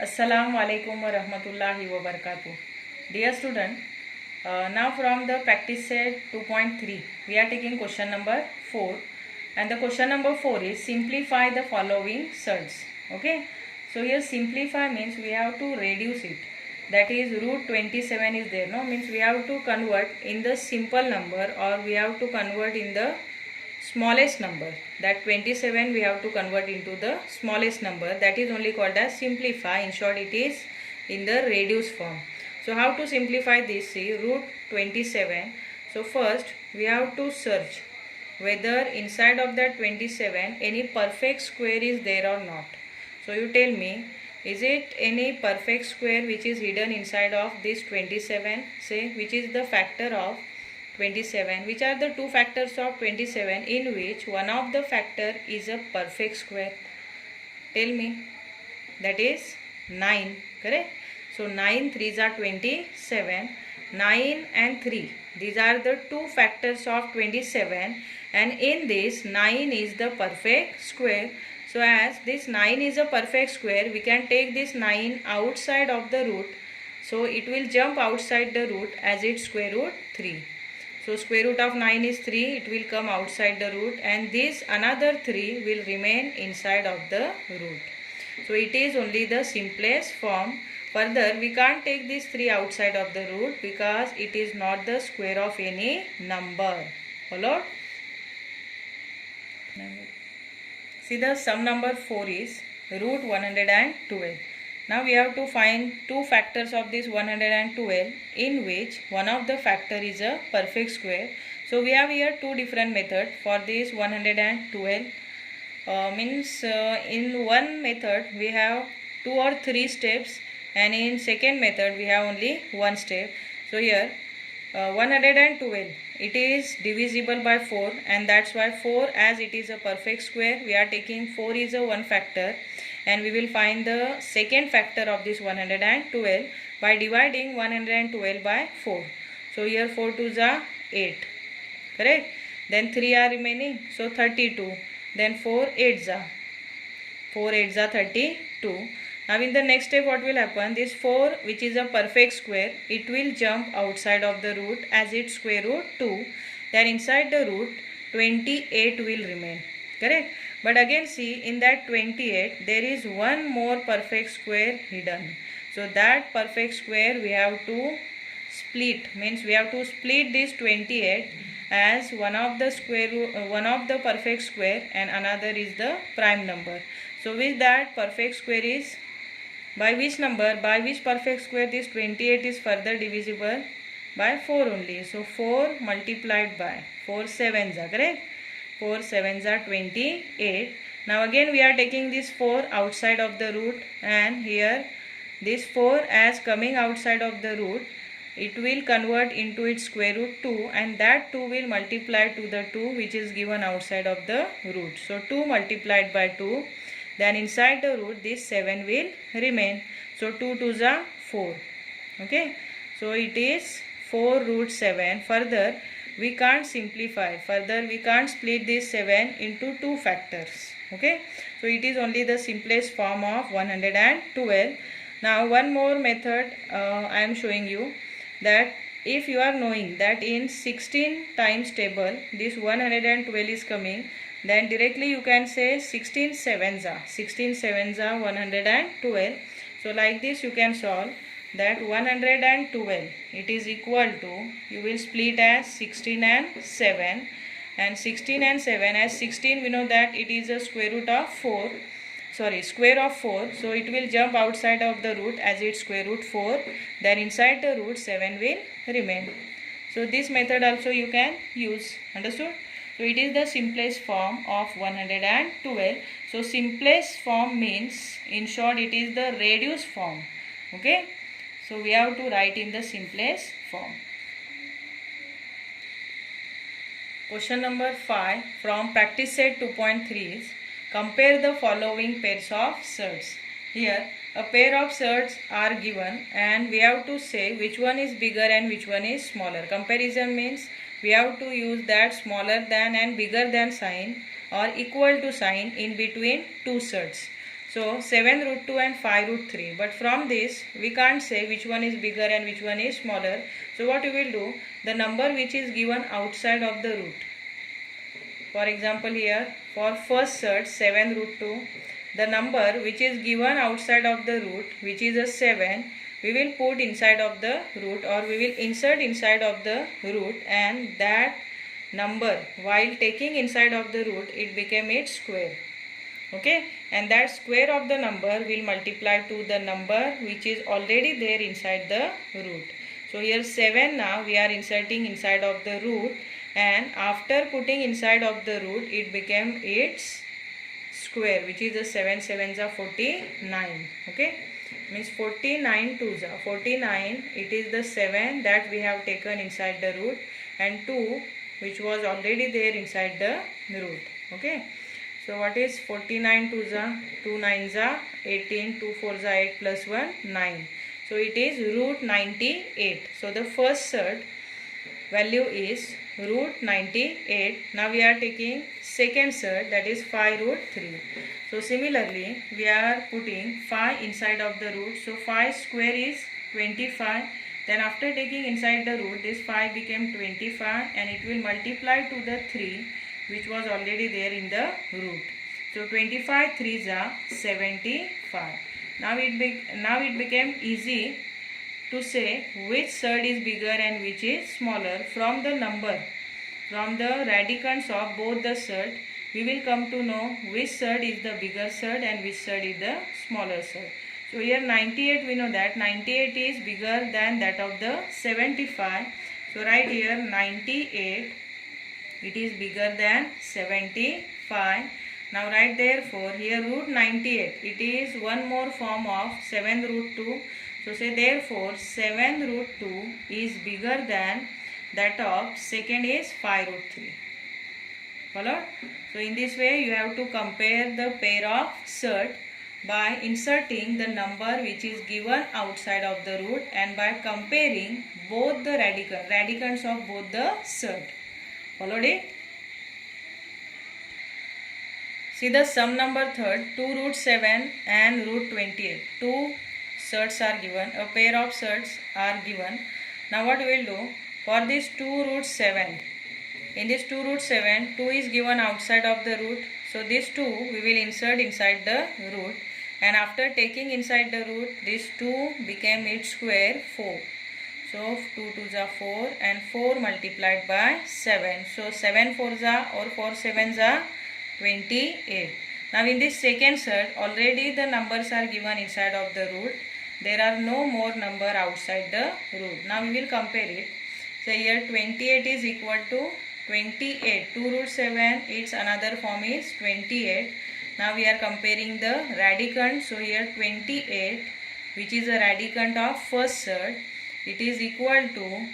Assalamu alaikum wa rahmatullahi wa barakatuh. Dear student, now from the practice set 2.3, we are taking question number 4, and the question number 4 is simplify the following surds. Okay, so here simplify means we have to reduce it. That is root 27 is there, no, means we have to convert in the simple number or we have to convert in the smallest number. That 27 we have to convert into the smallest number. That is only called as simplify. In short, it is in the reduced form. So how to simplify this? See, root 27. So first we have to search whether inside of that 27 any perfect square is there or not. So you tell me, is it any perfect square which is hidden inside of this 27? Say, which is the factor of 27? Which are the two factors of 27 in which one of the factor is a perfect square? Tell me. That is 9, correct? So 9 3s are 27. 9 and 3, these are the two factors of 27, and in this 9 is the perfect square. So as this 9 is a perfect square, we can take this 9 outside of the root. So it will jump outside the root as its square root 3. So square root of 9 is 3, it will come outside the root, and this another 3 will remain inside of the root. So it is only the simplest form. Further, we can't take this 3 outside of the root because it is not the square of any number. Followed? See, the sum number 4 is root 112. Now we have to find two factors of this 112 in which one of the factor is a perfect square. So we have here two different methods for this 112. In one method we have 2 or 3 steps, and in second method we have only one step. So here 112, it is divisible by 4, and that's why 4, as it is a perfect square, we are taking 4 is a one factor, and we will find the second factor of this 112 by dividing 112 by 4. So here 4 2s are 8, correct? Then 3 are remaining, so 32. Then 4 8s are 32. Now in the next step what will happen, this 4 which is a perfect square, it will jump outside of the root as its square root 2. Then inside the root 28 will remain, correct? But again see, in that 28 there is one more perfect square hidden. So that perfect square we have to split, means we have to split this 28 as one of the square root, one of the perfect square, and another is the prime number. So with that perfect square is by which number, by which perfect square this 28 is further divisible? By 4 only. So 4 multiplied by 4 7s are, correct? 4 7s are 28. Now again we are taking this 4 outside of the root, and here this 4 as coming outside of the root, it will convert into its square root 2, and that 2 will multiply to the 2 which is given outside of the root. So 2 multiplied by 2, then inside the root this 7 will remain. So 2 2s are 4. Okay, so it is 4 root 7. Further we can't simplify, further we can't split this 7 into two factors. Okay, so it is only the simplest form of 112. Now one more method I am showing you, that if you are knowing that in 16 times table this 112 is coming, then directly you can say 16 7s are 112. So like this you can solve that 112, it is equal to, you will split as 16 and 7, and 16 and 7, as 16 we know that it is a square root of 4, square of 4, so it will jump outside of the root as its square root 4, then inside the root 7 will remain. So this method also you can use. Understood? So it is the simplest form of 112. So simplest form means, in short, it is the reduced form. Okay, so we have to write in the simplest form. Question number 5 from practice set 2.3 is compare the following pairs of surds. Here a pair of surds are given, and we have to say which one is bigger and which one is smaller. Comparison means we have to use that smaller than and bigger than sign or equal to sign in between two surds. So 7 root 2 and 5 root 3. But from this we can't say which one is bigger and which one is smaller. So what we will do, the number which is given outside of the root. For example here, for first set 7 root 2, the number which is given outside of the root, which is a 7, we will put inside of the root, or we will insert inside of the root, and that number while taking inside of the root, it became its square. Okay, and that square of the number will multiply to the number which is already there inside the root. So here 7, now we are inserting inside of the root, and after putting inside of the root, it became its square, which is the 7 7s are 49. Okay, means 49 2s are 49. It is the 7 that we have taken inside the root, and 2 which was already there inside the root. Okay, so what is 49 2s are 2 9s are 18, 2 4s are 8 plus 1 9. So it is root 98. So the first set value is root 98. Now we are taking second set, that is 5 root 3. So similarly we are putting 5 inside of the root. So 5 square is 25. Then after taking inside the root, this 5 became 25, and it will multiply to the 3 which was already there in the root. So 25 3s are 75. Now it became easy to say which surd is bigger and which is smaller from the number. From the radicands of both the surd, we will come to know which surd is the bigger surd and which surd is the smaller surd. So here 98, we know that 98 is bigger than that of the 75. So right here 98, it is bigger than 75. Now write therefore here root 98, it is one more form of 7 root 2. So say therefore 7 root 2 is bigger than that of second is 5 root 3. Followed? So in this way you have to compare the pair of surd by inserting the number which is given outside of the root, and by comparing both the radicands of both the surd. Followed it? See the sum number third, 2 root 7 and root 28. Two surds are given, a pair of surds are given. Now what we will do, for this 2 root 7, in this 2 root 7, 2 is given outside of the root. So this 2 we will insert inside the root, and after taking inside the root, this 2 became its square 4. So 2 2s are 4, and 4 multiplied by 7. So 7 4s are, or 4 7s are 28. Now in this second set, already the numbers are given inside of the root. There are no more number outside the root. Now we will compare it. So here 28 is equal to 28. 2 root 7, its another form is 28. Now we are comparing the radicand. So here 28, which is a radicand of first set, it is equal to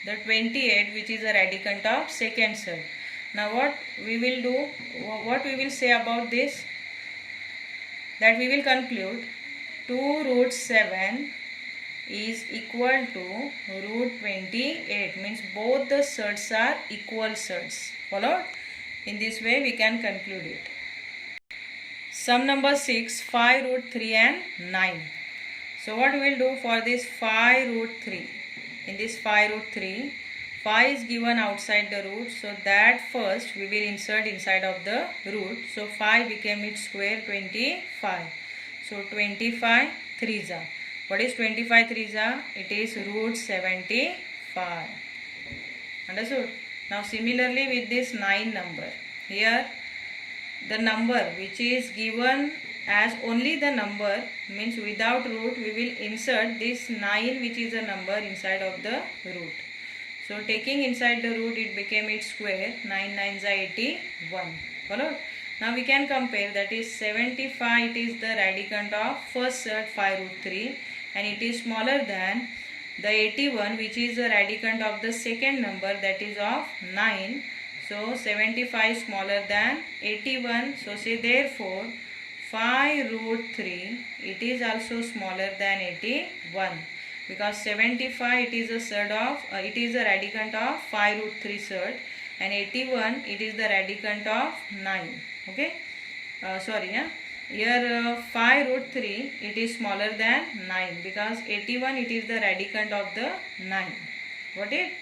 the 28 which is a radicand of second set. Now what we will do, what we will say about this, that we will conclude 2 root 7 is equal to root 28, means both the surds are equal surds. Followed? In this way we can conclude it. Sum number 6, 5 root 3 and 9. So what we will do for this 5 root 3, in this 5 root 3, 5 is given outside the root, so that first we will insert inside of the root. So 5 became its square 25. So 25 3s are. What is 25 3s are? It is root 75. Understood? Now similarly with this 9 number, here the number which is given as only the number, means without root, we will insert this 9 which is a number inside of the root. So taking inside the root, it became its square. 9 9s are 81. Followed? Now we can compare, that is 75, it is the radicand of first set 5 root 3, and it is smaller than the 81 which is the radicand of the second number, that is of 9. So 75 is smaller than 81. So say therefore 5 root 3, it is also smaller than 81, because 75 it is a surd of it is a radicand of 5 root 3 surd, and 81 it is the radicand of 9. Okay, Here 5 root 3, it is smaller than 9 because 81 it is the radicand of the 9. Got it?